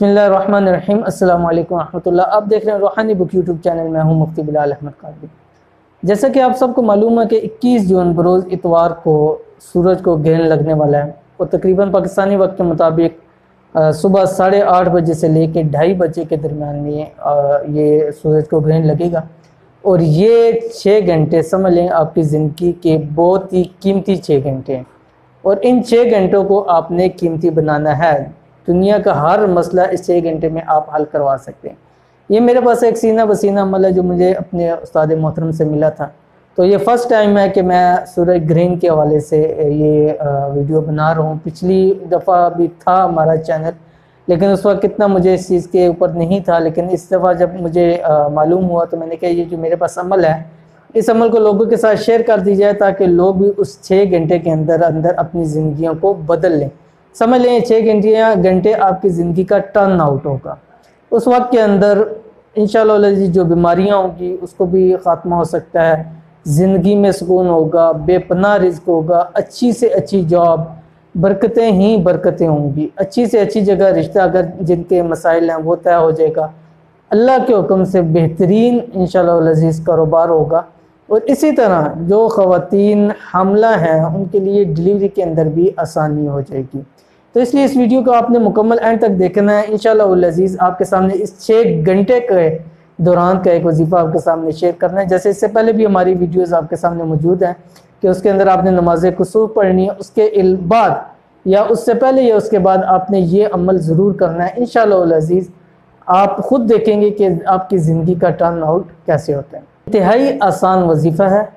बिस्मिल्लाहिर्रहमानिर्रहीम। अस्सलाम वालेकुम रहमतुल्लाह। आप देख रहे हैं रूहानी बुक यूट्यूब चैनल में हूँ मुफ्ती बिलाल अहमद कादरी। जैसा कि आप सबको मालूम है कि 21 जून बरोज़ इतवार को सूरज को ग्रहण लगने वाला है और तकरीबन पाकिस्तानी वक्त के मुताबिक सुबह 8:30 बजे से लेकर 2:30 बजे के दरमियान में ये सूरज को ग्रहण लगेगा और ये 6 घंटे समझ लें आपकी ज़िंदगी के बहुत ही कीमती 6 घंटे हैं और इन 6 घंटों को आपने कीमती बनाना है। दुनिया का हर मसला इस 6 घंटे में आप हल करवा सकते हैं। ये मेरे पास एक सीना बसीना अमल है जो मुझे अपने उस्ताद मोहतरम से मिला था। तो ये फ़र्स्ट टाइम है कि मैं सूरज ग्रहण के हवाले से ये वीडियो बना रहा हूँ। पिछली दफ़ा भी था हमारा चैनल, लेकिन उस वक्त कितना मुझे इस चीज़ के ऊपर नहीं था, लेकिन इस दफ़ा जब मुझे मालूम हुआ तो मैंने कहा ये जो मेरे पास अमल है इस अमल को लोगों के साथ शेयर कर दी जाए ताकि लोग भी उस 6 घंटे के अंदर अंदर अपनी ज़िंदगियों को बदल लें। समझ लें 6 घंटे आपकी ज़िंदगी का टर्न आउट होगा। उस वक्त के अंदर इंशाअल्लाह जो बीमारियां होंगी उसको भी ख़ात्मा हो सकता है, ज़िंदगी में सुकून होगा, बेपनाह रिज़्क होगा, अच्छी से अच्छी जॉब, बरकतें ही बरकतें होंगी, अच्छी से अच्छी जगह रिश्ता अगर जिनके मसाइल हैं वो तय हो जाएगा, अल्लाह के हुक्म से बेहतरीन इंशाअल्लाह अज़ीज़ कारोबार होगा। और इसी तरह जो ख़वातीन हामला हैं उनके लिए डिलीवरी के अंदर भी आसानी हो जाएगी। तो इसलिए इस वीडियो को आपने मुकम्मल एंड तक देखना है। इंशाअल्लाह अज़ीज़ आपके सामने इस 6 घंटे के दौरान का एक वजीफ़ा आपके सामने शेयर करना है। जैसे इससे पहले भी हमारी वीडियोज़ आपके सामने मौजूद हैं कि उसके अंदर आपने नमाज कुसूफ पढ़नी है, उसके बाद या उससे पहले या उसके बाद आपने ये अमल ज़रूर करना है। इंशाअल्लाह अज़ीज़ आप ख़ुद देखेंगे कि आपकी ज़िंदगी का टर्न आउट कैसे होता है। इंतहाई आसान वजीफ़ा है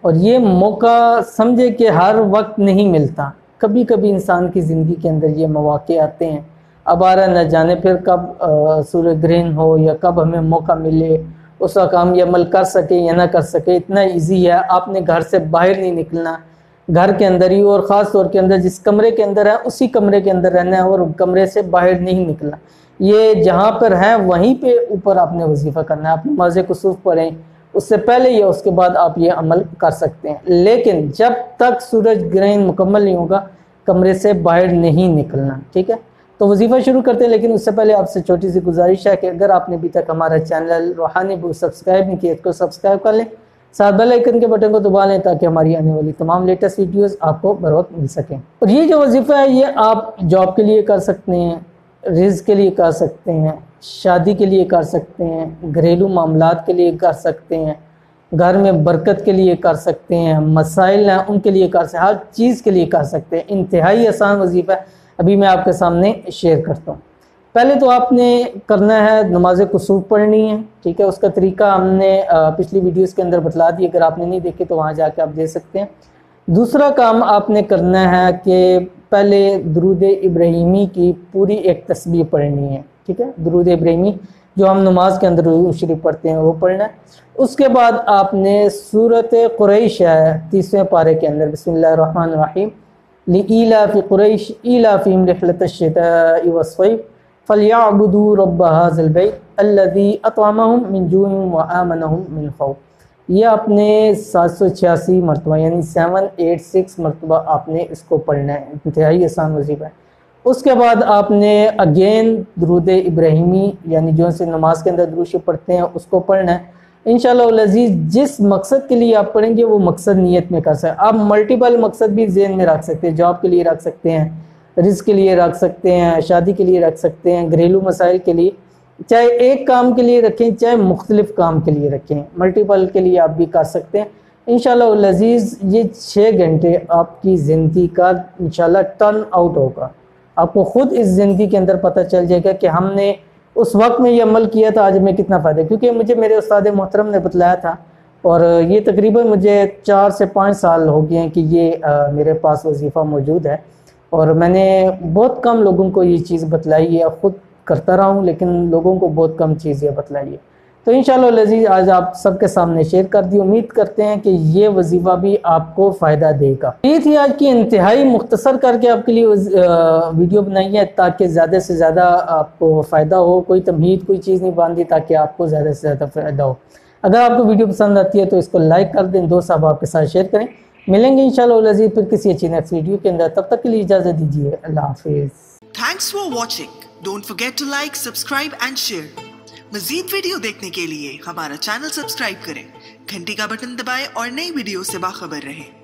और ये मौका समझे कि हर वक्त नहीं मिलता, कभी कभी इंसान की ज़िंदगी के अंदर ये मौके आते हैं। अब आ रहा न जाने फिर कब सूर्य ग्रहण हो या कब हमें मौका मिले उस वक्त हम ये अमल कर सके या ना कर सके। इतना इजी है, आपने घर से बाहर नहीं निकलना, घर के अंदर ही और ख़ास तौर के अंदर जिस कमरे के अंदर है उसी कमरे के अंदर रहना है और कमरे से बाहर नहीं निकलना। ये जहाँ पर है वहीं पे ऊपर आपने वजीफ़ा करना है। आप नमाज़ कुसूफ पढ़ें, उससे पहले या उसके बाद आप ये अमल कर सकते हैं, लेकिन जब तक सूरज ग्रहण मुकम्मल नहीं होगा कमरे से बाहर नहीं निकलना। ठीक है, तो वजीफ़ा शुरू करते हैं, लेकिन उससे पहले आपसे छोटी सी गुजारिश है कि अगर आपने अभी तक हमारा चैनल रूहानी बुक सब्सक्राइब नहीं किया तो सब्सक्राइब कर लें, साथ बेल आइकन के बटन को दबा लें ताकि हमारी आने वाली तमाम लेटेस्ट वीडियोस आपको बर वक्त मिल सकें। और ये जो वजीफ़ा है ये आप जॉब के लिए कर सकते हैं, रिज़्क़ के लिए कर सकते हैं, शादी के लिए कर सकते हैं, घरेलू मामलात के लिए कर सकते हैं, घर में बरकत के लिए कर सकते हैं, मसाइल हैं उनके लिए कर सकते हैं, हर चीज़ के लिए कर सकते हैं। इंतहाई आसान वजीफ़ा अभी मैं आपके सामने शेयर करता हूँ। पहले तो आपने करना है नमाज कुसूफ पढ़नी है। ठीक है, उसका तरीका हमने पिछली वीडियोस के अंदर बतला दी, अगर आपने नहीं देखे तो वहाँ जाके आप देख सकते हैं। दूसरा काम आपने करना है कि पहले दुरूद इब्राहिमी की पूरी एक तस्बीह पढ़नी है। ठीक है, दुरूद इब्राहिमी जो हम नमाज के अंदर शरीफ पढ़ते हैं वो पढ़ना है। उसके बाद आपने सूरत कुरैश है 30वें पारे के अंदर बिस्मिल्लाहिर्रहमानिर्रहीम लिईलाफि कुरैश ईलाफिहिम रिहलतश शिताई वस्सैफ फलयअबुदू रब्ब हाज़िल बैत अल्लज़ी अतअमहुम मिन जूइन व आमनहुम मिन खौफ। ये आपने 786 मरतबा यानी 786 मरतबा आपने इसको पढ़ना है। इंतहाई आसान वजीफ़ा है। उसके बाद आपने अगेन दुरूद इब्राहिमी यानी जो से नमाज के अंदर दुरूद पढ़ते हैं उसको पढ़ना है। इंशाअल्लाह अज़ीज़ जिस मकसद के लिए आप पढ़ेंगे वो मकसद नियत में कर सकते हैं। आप मल्टीपल मकसद भी ज़हन में रख सकते हैं, जॉब के लिए रख सकते हैं, रिज़्क़ के लिए रख सकते हैं, शादी के लिए रख सकते हैं, घरेलू मसाइल के लिए, चाहे एक काम के लिए रखें चाहे मुख्तलिफ काम के लिए रखें, मल्टीपल के लिए आप भी कर सकते हैं। इंशाअल्लाह अज़ीज़ ये 6 घंटे आपकी ज़िंदगी का इंशाअल्लाह टर्न आउट होगा। आपको ख़ुद इस ज़िंदगी के अंदर पता चल जाएगा कि हमने उस वक्त में ये अमल किया था, आज हमें कितना फ़ायदा, क्योंकि मुझे मेरे उस्ताद मोहतरम ने बतलाया था और ये तकरीबन मुझे 4 से 5 साल हो गए हैं कि ये मेरे पास वजीफ़ा मौजूद है और मैंने बहुत कम लोगों को ये चीज़ बतलाई है। ख़ुद करता रहा हूँ लेकिन लोगों को बहुत कम चीज़ ये बतलाई है। तो इंशाअल्लाह अज़ीज़ आज आप सबके सामने शेयर कर दी। उम्मीद करते हैं कि ये वजीफ़ा भी आपको फ़ायदा देगा। ये थी आज की इंतहाई मुख्तसर करके आपके लिए वीडियो बनाई है ताकि ज़्यादा से ज़्यादा आपको फ़ायदा हो। कोई तमहीद कोई चीज़ नहीं बांधी ताकि आपको ज़्यादा से ज़्यादा फ़ायदा हो। अगर आपको वीडियो पसंद आती है तो इसको लाइक कर दें, दोस्त साहब आपके साथ शेयर करें। मिलेंगे इंशाअल्लाह अज़ीज़ फिर किसी अच्छी नेक्स्ट वीडियो के अंदर, तब तक के लिए इजाज़त दीजिए। अल्लाह हाफ़िज़। Thanks for watching. Don't forget to like, subscribe and share. मजीद वीडियो देखने के लिए हमारा चैनल सब्सक्राइब करें, घंटी का बटन दबाएं और नई वीडियो से बाखबर रहें।